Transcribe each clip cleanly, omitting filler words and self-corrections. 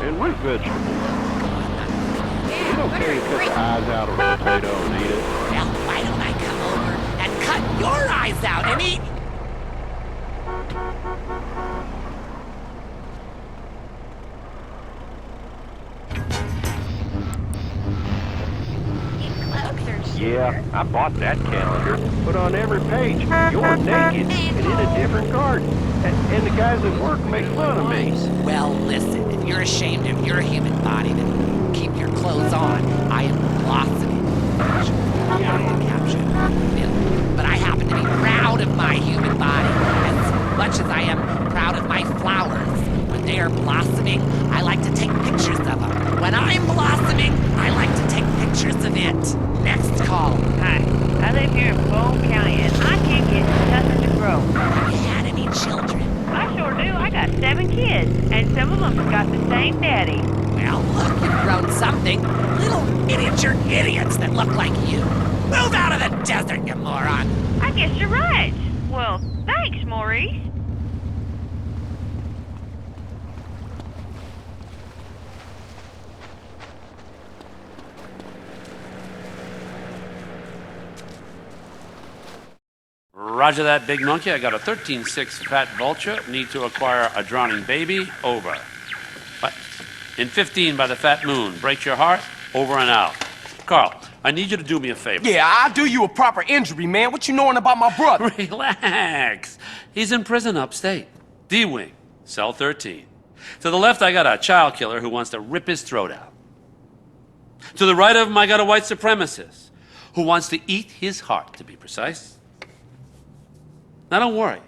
and root vegetables. We don't care you cut the eyes out of a potato and eat it. Well, why don't I come over and cut your eyes out and eat... Yeah, I bought that calendar, but on every page, you're naked and in a different garden. And the guys at work make fun of me. Well, listen, if you're ashamed of your human body, then keep your clothes on. I am blossoming. But I happen to be proud of my human body as much as I am proud of my flowers. When they are blossoming, I like to take pictures of them. When I'm blossoming, I like to take pictures of it. Next call. Hi, I live here in Boone County and I can't get nothing to grow. Have you had any children? I sure do. I got 7 kids, and some of them got the same daddy. Well, look, you've grown something. Little miniature idiots that look like you. Move out of the desert, you moron. I guess you're right. Well, thanks, Maurice. Roger that, big monkey. I got a 13-6 fat vulture. Need to acquire a drowning baby. Over. What? In 15 by the fat moon. Break your heart. Over and out. Carl, I need you to do me a favor. Yeah, I'll do you a proper injury, man. What you knowing about my brother? Relax. He's in prison upstate. D-Wing, cell 13. To the left, I got a child killer who wants to rip his throat out. To the right of him, I got a white supremacist who wants to eat his heart, to be precise. Now, don't worry.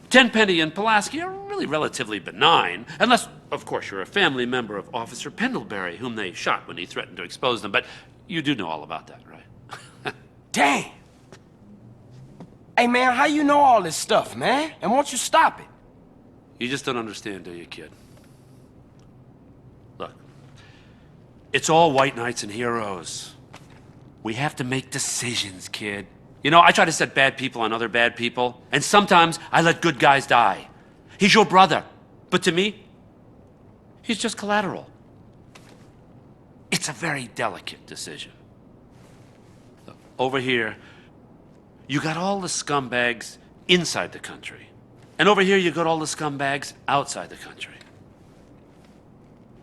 Tenpenny and Pulaski are really relatively benign, unless, of course, you're a family member of Officer Pendlebury, whom they shot when he threatened to expose them. But you do know all about that, right? Damn. Hey, man, how you know all this stuff, man? And won't you stop it? You just don't understand, do you, kid? Look, it's all white knights and heroes. We have to make decisions, kid. You know, I try to set bad people on other bad people, and sometimes I let good guys die. He's your brother, but to me, he's just collateral. It's a very delicate decision. Look, over here, you got all the scumbags inside the country, and over here you got all the scumbags outside the country.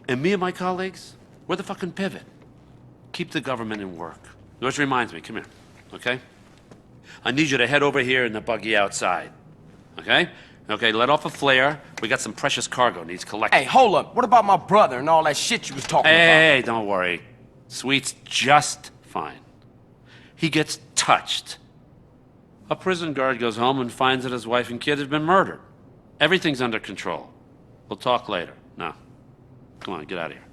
And me and my colleagues, we're the fucking pivot. Keep the government in work. Which reminds me, come here, okay? I need you to head over here in the buggy outside. Okay? Okay, let off a flare. We got some precious cargo needs collecting. Hey, hold up. What about my brother and all that shit you was talking about? Hey, don't worry. Sweet's just fine. He gets touched. A prison guard goes home and finds that his wife and kid have been murdered. Everything's under control. We'll talk later. Now, come on, get out of here.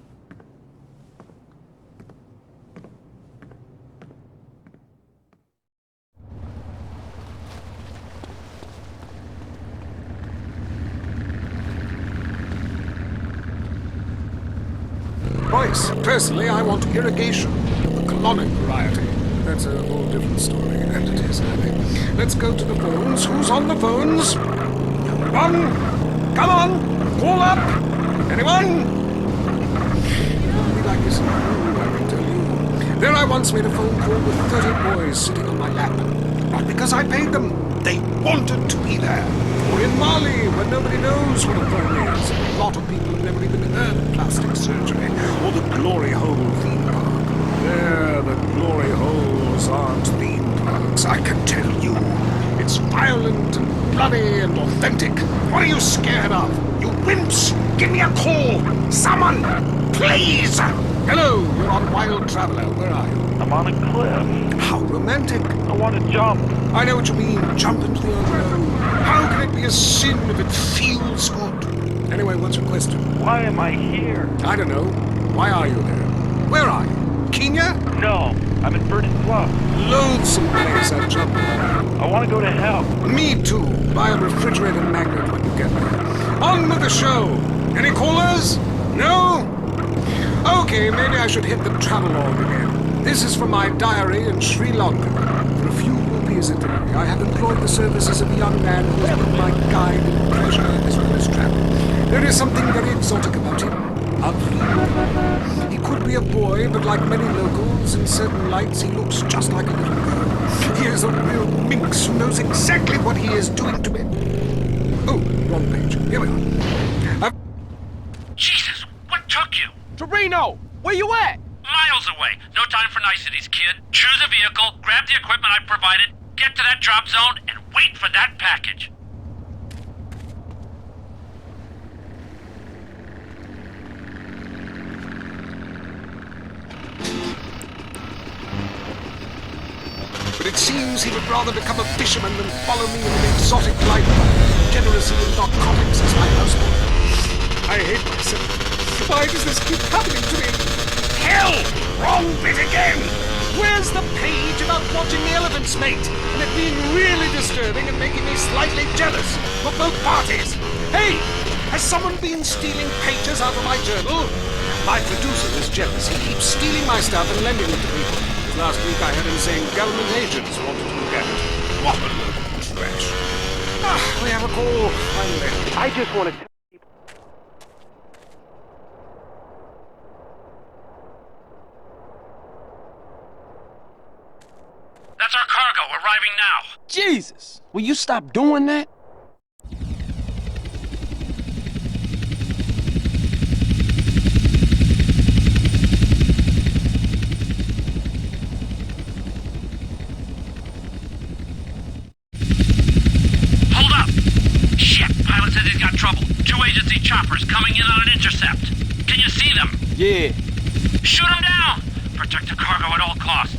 Boys, personally, I want irrigation. The colonic variety. That's a whole different story, and it is, I think. Let's go to the phones. Who's on the phones? Anyone? Come on! Call up! Anyone? It'll be like this in my room, I can tell you. There I once made a phone call with 30 boys sitting on my lap. Not because I paid them. They wanted to be there. Or in Mali, where nobody knows what a phone is. A lot of people have never even heard of plastic surgery. Or the Glory Hole theme park. There, the Glory Holes aren't theme parks, I can tell you. It's violent and bloody and authentic. What are you scared of? You wimps! Give me a call! Someone! Please! Hello, you're on Wild Traveler. Where are you? I'm on a cliff. How romantic. I want to jump. I know what you mean. Jump into the unknown. How can it be a sin if it feels good? Anyway, what's your question? Why am I here? I don't know. Why are you there? Where are you? Kenya? No, I'm in Verdant Bluff. Loathsome place I've jumped in. I want to go to hell. Me too. Buy a refrigerator magnet when you get there. On with the show. Any callers? No? Okay, maybe I should hit the travelogue again. This is from my diary in Sri Lanka. For a few rupees a day, I have employed the services of a young man who has been my guide and pleasure as well as travel. There is something very exotic about him. ugly. He could be a boy, but like many locals, in certain lights he looks just like a little girl. He is a real minx who knows exactly what he is doing to me. Oh, wrong page. Here we are. Jesus, what took you? Torino, where you at? Miles away. No time for niceties, kid. Choose a vehicle, grab the equipment I provided, get to that drop zone, and wait for that package. But it seems he would rather become a fisherman than follow me in an exotic life, generously in narcotics as my husband. I hate myself. Why does this keep happening to me? Hell! Wrong bit again! Where's the page about watching the elephants mate? And it being really disturbing and making me slightly jealous for both parties. Hey! Has someone been stealing pages out of my journal? My producer is jealous. He keeps stealing my stuff and lending it to people. Last week I heard him saying government agents wanted to look at it. What a load of trash. Ah, we have a call, finally. I just want to... That's our cargo, arriving now. Jesus, will you stop doing that? Hold up! Shit, pilot says he's got trouble. 2 agency choppers coming in on an intercept. Can you see them? Yeah. Shoot them down! Protect the cargo at all costs.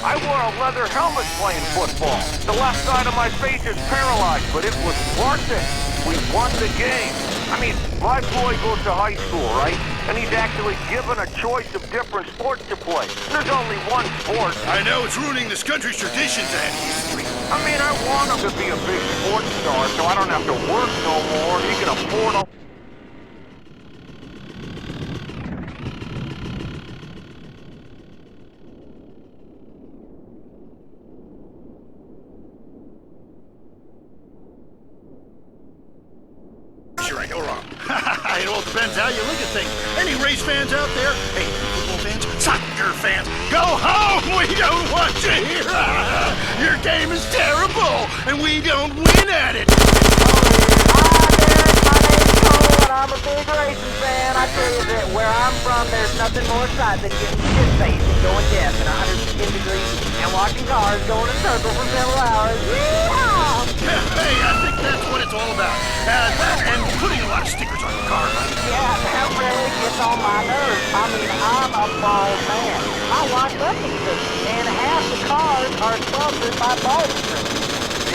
I wore a leather helmet playing football. The left side of my face is paralyzed, but it was worth it. We won the game. I mean, my boy goes to high school, right? And he's actually given a choice of different sports to play. There's only one sport. I know it's ruining this country's traditions and history. I mean, I want him to be a big sports star so I don't have to work no more. He can afford all... Sure, right or wrong. It all depends how you look at things. Any race fans out there? Hey, football fans, soccer fans, go home! We don't want you here! Your game is terrible, and we don't win at it! I'm a big racing fan. I tell you that where I'm from, there's nothing more exciting than getting shit-faced and going deaf in 110 degrees and watching cars going in circles for several hours. Yeehaw! Hey, I think that's what it's all about. That and putting a lot of stickers on your car, right? Yeah, that really gets on my nerves. I mean, I'm a bald man. My wife loves me, and half the cars are sponsored by bald strips.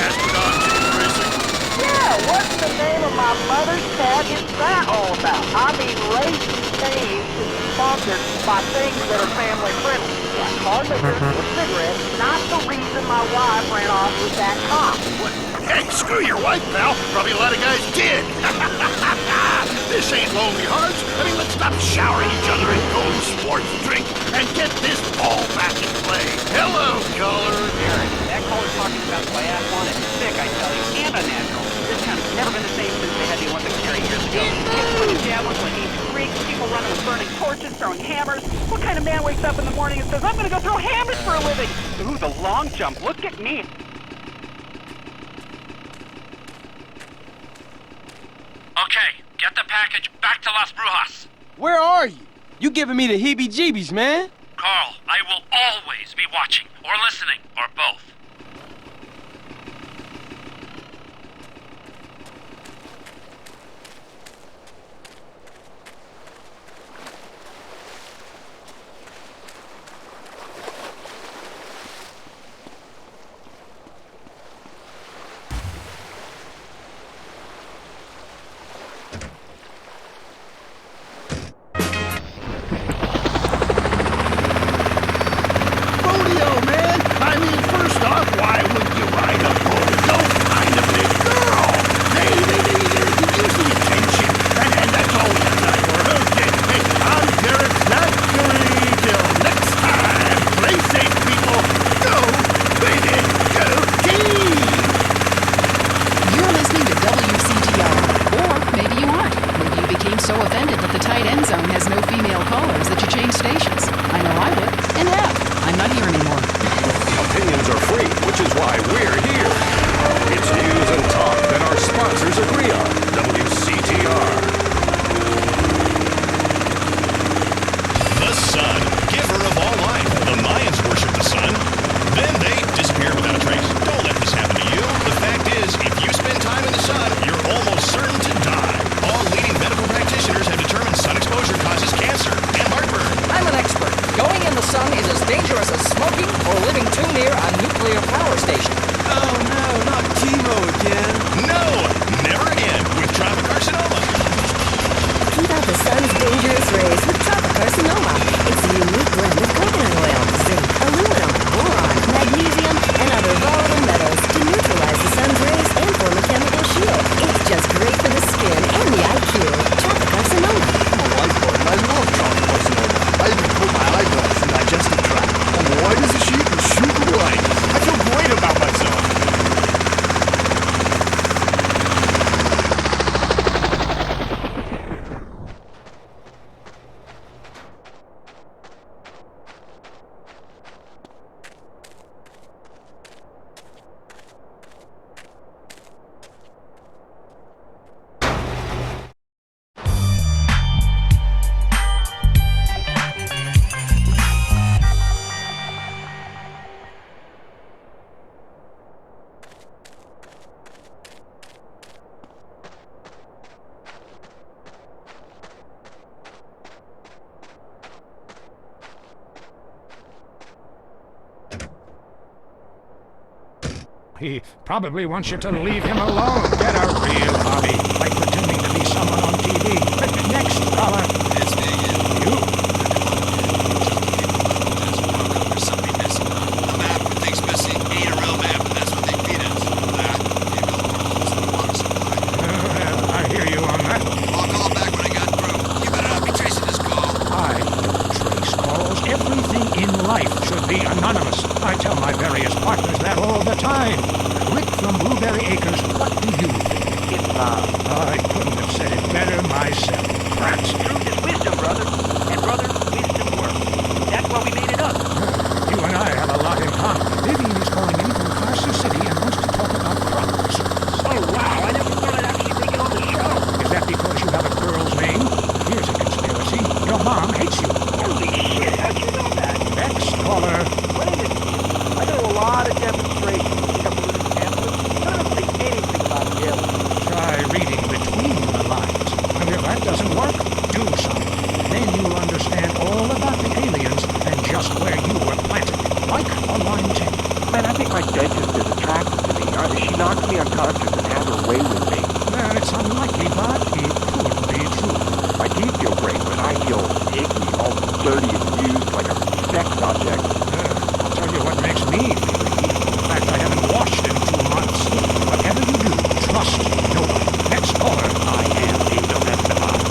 Astronaut team racing. Yeah, what's the name of my mother's cat is that all about? I mean, racing teams is sponsored by things that are family friendly, like car liquor or cigarettes, not the reason my wife ran off with that cop. What? Hey, screw your wife, pal. Probably a lot of guys did. This ain't Lonely Hearts. I mean, let's stop showering each other in gold sports drink and get this ball back in play. Hello, Color. Aaron, that caller's talking about the way athletic is sick, I tell you, and unnatural. This town has never been the same since they had the Olympics here years ago. Kids putting javelins like ancient Greeks, people running with burning torches, throwing hammers. What kind of man wakes up in the morning and says, I'm gonna go throw hammers for a living? Ooh, the long jump. Look at me. Okay, get the package back to Las Brujas. Where are you? You giving me the heebie-jeebies, man. Carl, I will always be watching, or listening, or both. Rodeo, man. I mean, first off, why would you ride a bull? Go find a big girl. They use the attention, and that's all we have time for. Okay, hey, I'm Derek Zachary. Till next time, play safe, people. Go, baby, go team. You're listening to WCTR. Or maybe you aren't. Maybe you became so offended that the tight end zone has no female callers that you changed stations. I know I would, and have. I'm not here anymore. Opinions are free, which is why we're here. It's news and talk that our sponsors agree on. WCTR. The sun, giver of all life. The Mayans worship the sun. Then they disappear without a trace. Don't let this happen to you. The fact is, if you spend time in the sun, you're almost certain to die. All leading medical practitioners have determined sun exposure causes cancer and heartburn. I'm an expert. Going in the sun is as dangerous as smoking or living too near a nuclear power station. Oh no, not chemo again. No, never again with carcinoma. Keep out the sun's dangerous rays with carcinoma. It's a unique blend of coconut oil, zinc, aluminum, boron, magnesium, and other volatile metals to neutralize the sun's rays and form a chemical shield. It's just great for the skin and the IQ. Carcinoma. Oh, I love carcinoma. I even put my eyeglass in the digestive tract. I'm white as a sheet and super white. I feel great about myself. He probably wants you to leave him alone. Get a real hobby, like pretending to be someone on TV. Next caller. It's me again. You? There's something missing. A map with things missing ain't a real map, and that's what they feed us. That, maybe the hormones and the water supply. Well, I hear you on that. I'll call back when I got through. You better not be tracing this call. I don't trace calls. Everything in life should be anonymous. I tell my various partners that all the time. Rick from Blueberry Acres, what do you think? It's love. I couldn't have said it better myself. Rats. Truth is wisdom, brother. And brother, wisdom works. That's why we made it up. You and I have a lot in common. Vivian is calling in from Carson City and wants to talk about crop circles. Oh, wow. I never thought I'd actually make it on the show. Is that because you have a girl's name? Here's a conspiracy. Your mom hates you. Holy shit. How'd you know that? Next caller. Wait a minute. I know a lot of demonstrations. None of them say anything about jail. Try reading between the lines. And if that doesn't work, do something. Then you'll understand all about the aliens and just where you were planted. Like on line 10. Man, I think my dentist is attracted to me. She knocked me unconscious and had her way with me. Well, it's unlikely, but it could be true. My teeth feel great, but I feel icky, all dirty and used like a sex object. I'll tell you what makes me feel icky. In fact, I haven't washed in 2 months. Whatever you do, trust nobody. Next caller. I am a domestic.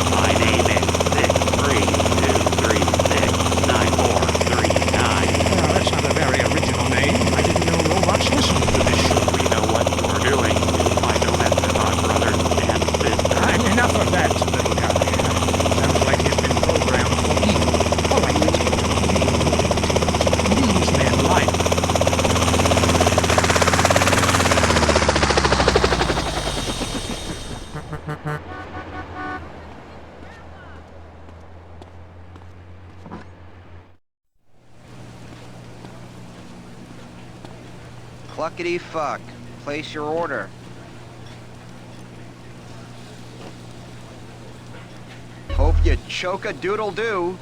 Cluckety fuck. Place your order. Hope you choke a doodle doo.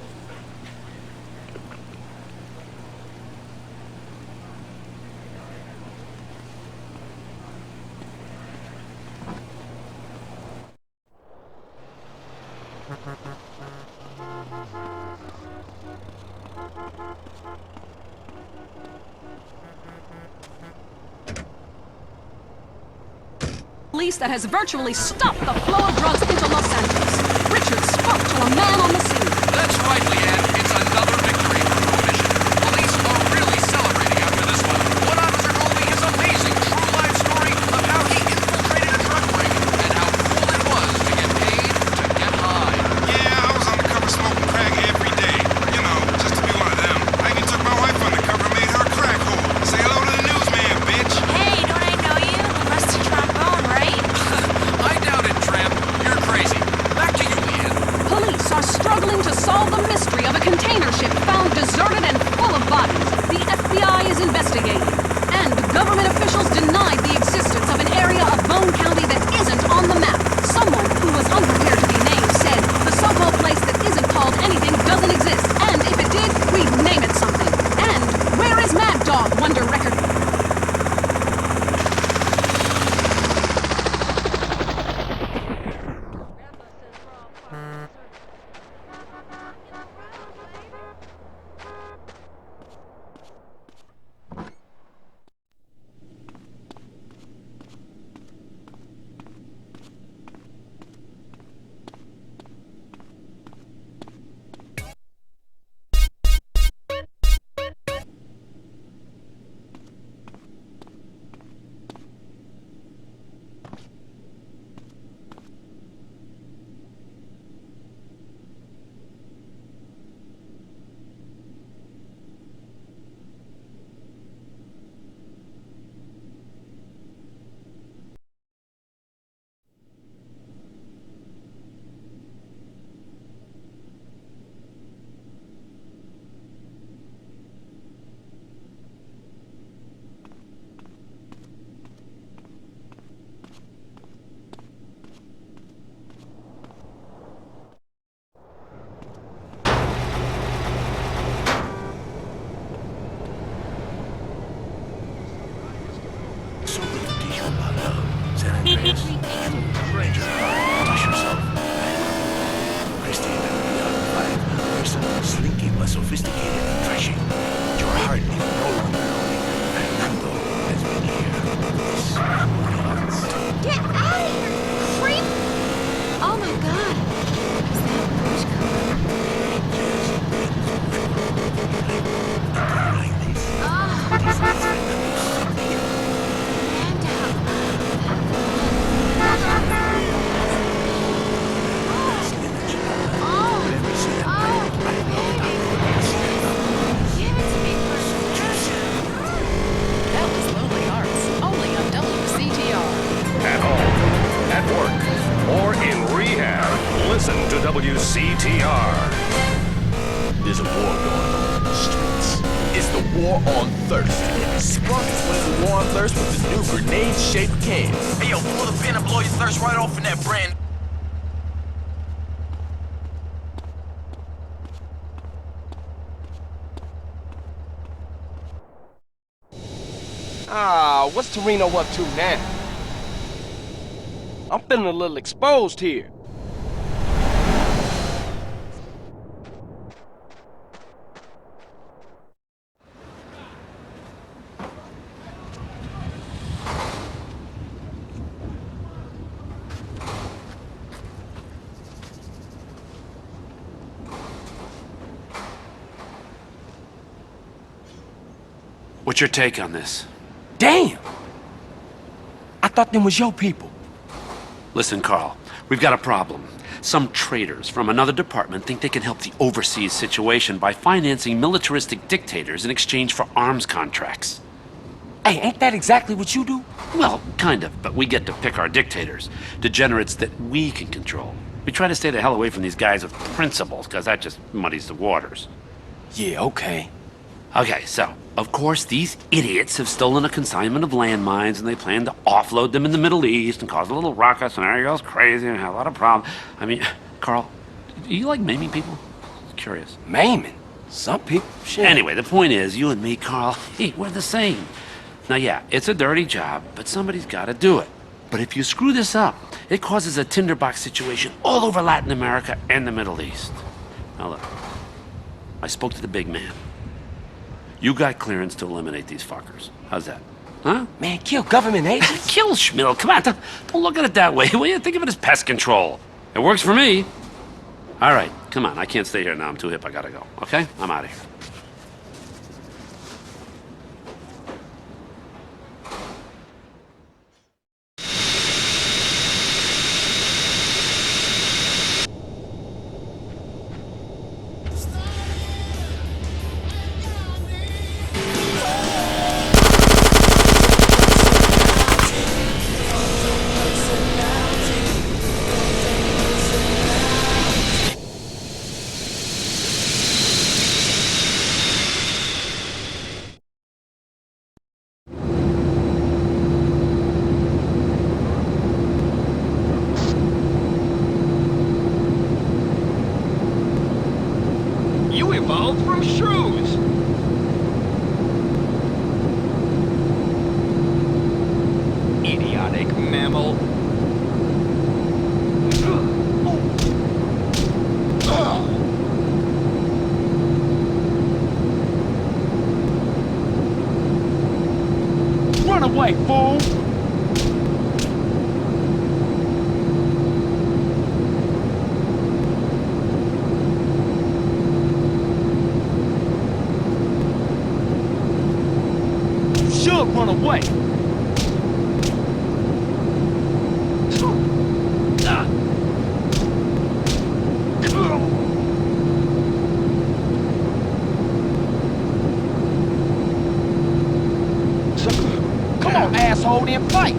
Police that has virtually stopped the flow of drugs into Los Angeles. Richard spoke to a man on the scene. That's right, Leanne. It's another victory for Prohibition. Police are really celebrating after this one. One officer told me his amazing true life story of how he infiltrated a drug ring and how cool it was to get paid to get high. Yeah, I was undercover smoking crack every day. You know, just to be one of them. I even took my wife undercover and made her a crack whore. Say hello to the newsman, bitch. Hey, don't I know you? The rusty trombone, right? I doubt it, Tramp. You're crazy. Back to you, Leanne. Police are struggling to solve the mystery of a container ship found deserted and full of bodies. The FBI is investigating. And government officials denied the existence of an area of Bone County that isn't on the map. Someone who was unprepared to be named said the so-called place that isn't called anything doesn't exist. And if it did, we'd name it something. And where is Mad Dog, Wonder Record? So good to teach you about love, San Andreas. Ranger, touch yourself. Christine, you're so slinky but sophisticated and trashy. Your heart is no longer lonely. Fernando has been here. This months. Get out of here, creep! Oh my god. Is that bush color? That was Lonely Hearts, only on WCTR. At home, at work, or in rehab, listen to WCTR. There's a war going on in the streets. It's the war on thirst. Sprunk explains the war on thirst with his new grenade-shaped can. Hey, yo, pull the pin and blow your thirst right off in that brand. Ah, what's Torino up to now? I'm feeling a little exposed here. What's your take on this? Damn! I thought them was your people. Listen, Carl, we've got a problem. Some traitors from another department think they can help the overseas situation by financing militaristic dictators in exchange for arms contracts. Hey, ain't that exactly what you do? Well, kind of, but we get to pick our dictators. Degenerates that we can control. We try to stay the hell away from these guys with principles, because that just muddies the waters. Yeah, okay. Okay, so, Of course, these idiots have stolen a consignment of landmines, and they plan to offload them in the Middle East and cause a little ruckus, and everybody goes crazy and have a lot of problems. I mean, Carl, do you like maiming people? Curious. Maiming? Some people, shit. Anyway, the point is, you and me, Carl, hey, we're the same. Now, yeah, it's a dirty job, but somebody's got to do it. But if you screw this up, it causes a tinderbox situation all over Latin America and the Middle East. Now, look, I spoke to the big man. You got clearance to eliminate these fuckers. How's that? Huh? Man, kill government agents? Kill Schmill. Come on, don't look at it that way, will you? Think of it as pest control. It works for me. All right, come on. I can't stay here now. I'm too hip. I gotta go. Okay? I'm out of here. You evolved from shrews! Idiotic mammal. Run away, fool! Should run away. Come on, asshole, then fight.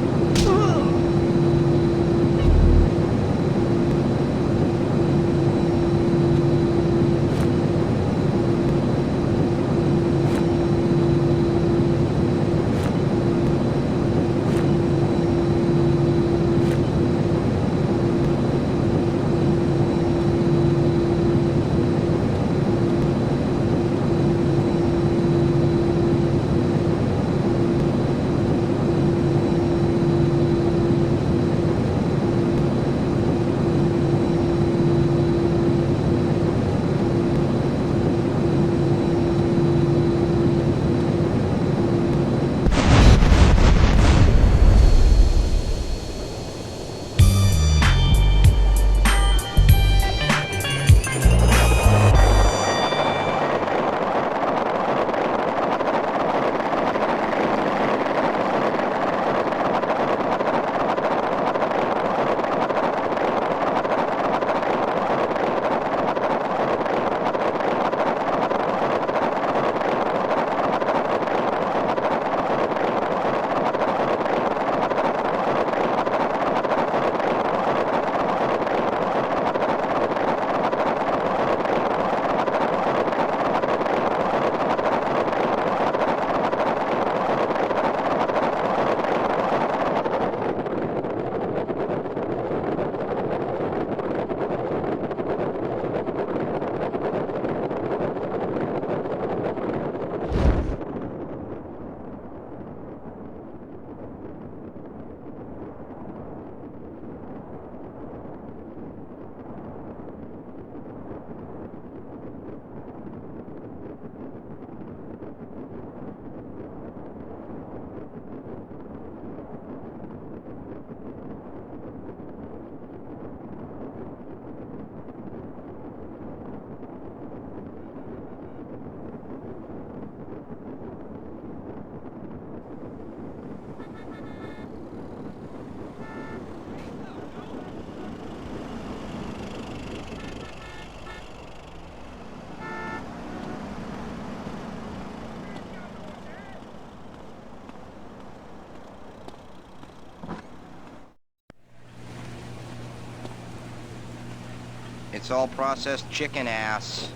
It's all processed chicken ass.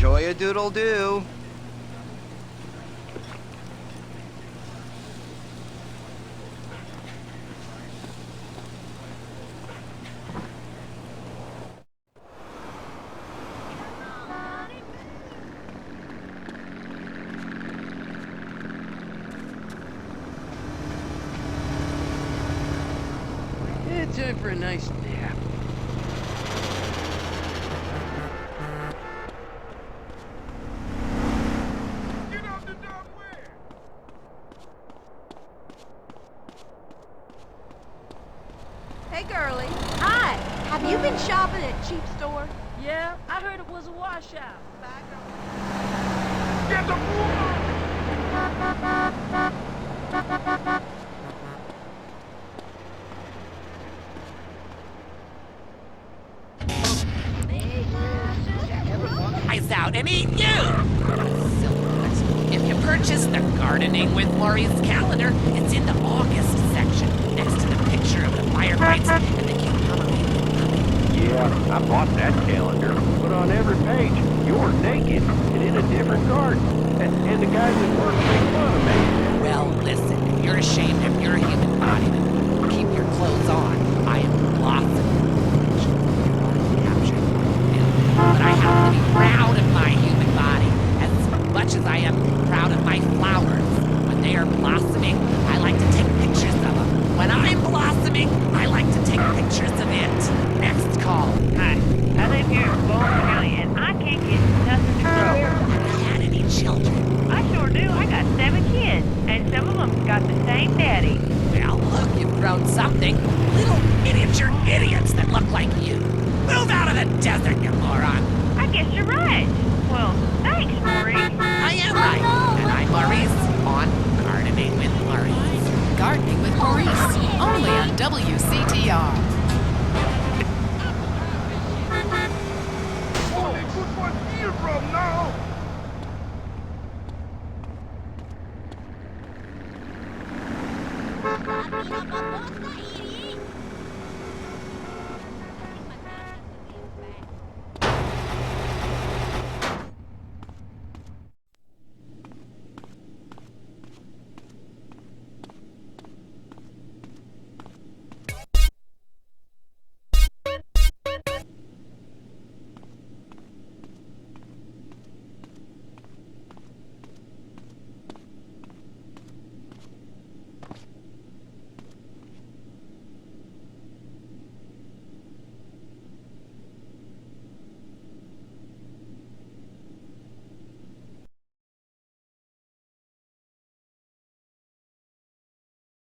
Enjoy a doodle-doo. It's time for a nice nap. Hey, girlie. Hi. Have you been shopping at cheap store? Yeah, I heard it was a washout. Get the Eyes out and eat you! If you purchase the Gardening with Maurice calendar, it's in the August section, next to the picture of the firefights and the cucumber. Yeah, I bought that calendar, but on every page, you're naked and in a different garden. And the guys at work make fun of me. Well, listen, if you're ashamed of your human body, then keep your clothes on. I am blossoming. But I happen to be proud of my human body, as much as I am proud of my flowers. When they are blossoming, I like to take pictures of them. When I'm blossoming, I like to take pictures of it. Next call. Hi, I live here in Fulton County, and I can't get nothing to grow. Had any children? I sure do. I got 7 kids, and some of them got the same daddy. Well, look, you've grown something. Little miniature idiots that look like you. Move out of the desert, you moron! I guess you're right. Well, thanks, Maurice. I am right. And I'm Maurice on Gardening with Maurice. Gardening with Maurice, only on WCTR. Oh, they put my ear from now. I beat up a book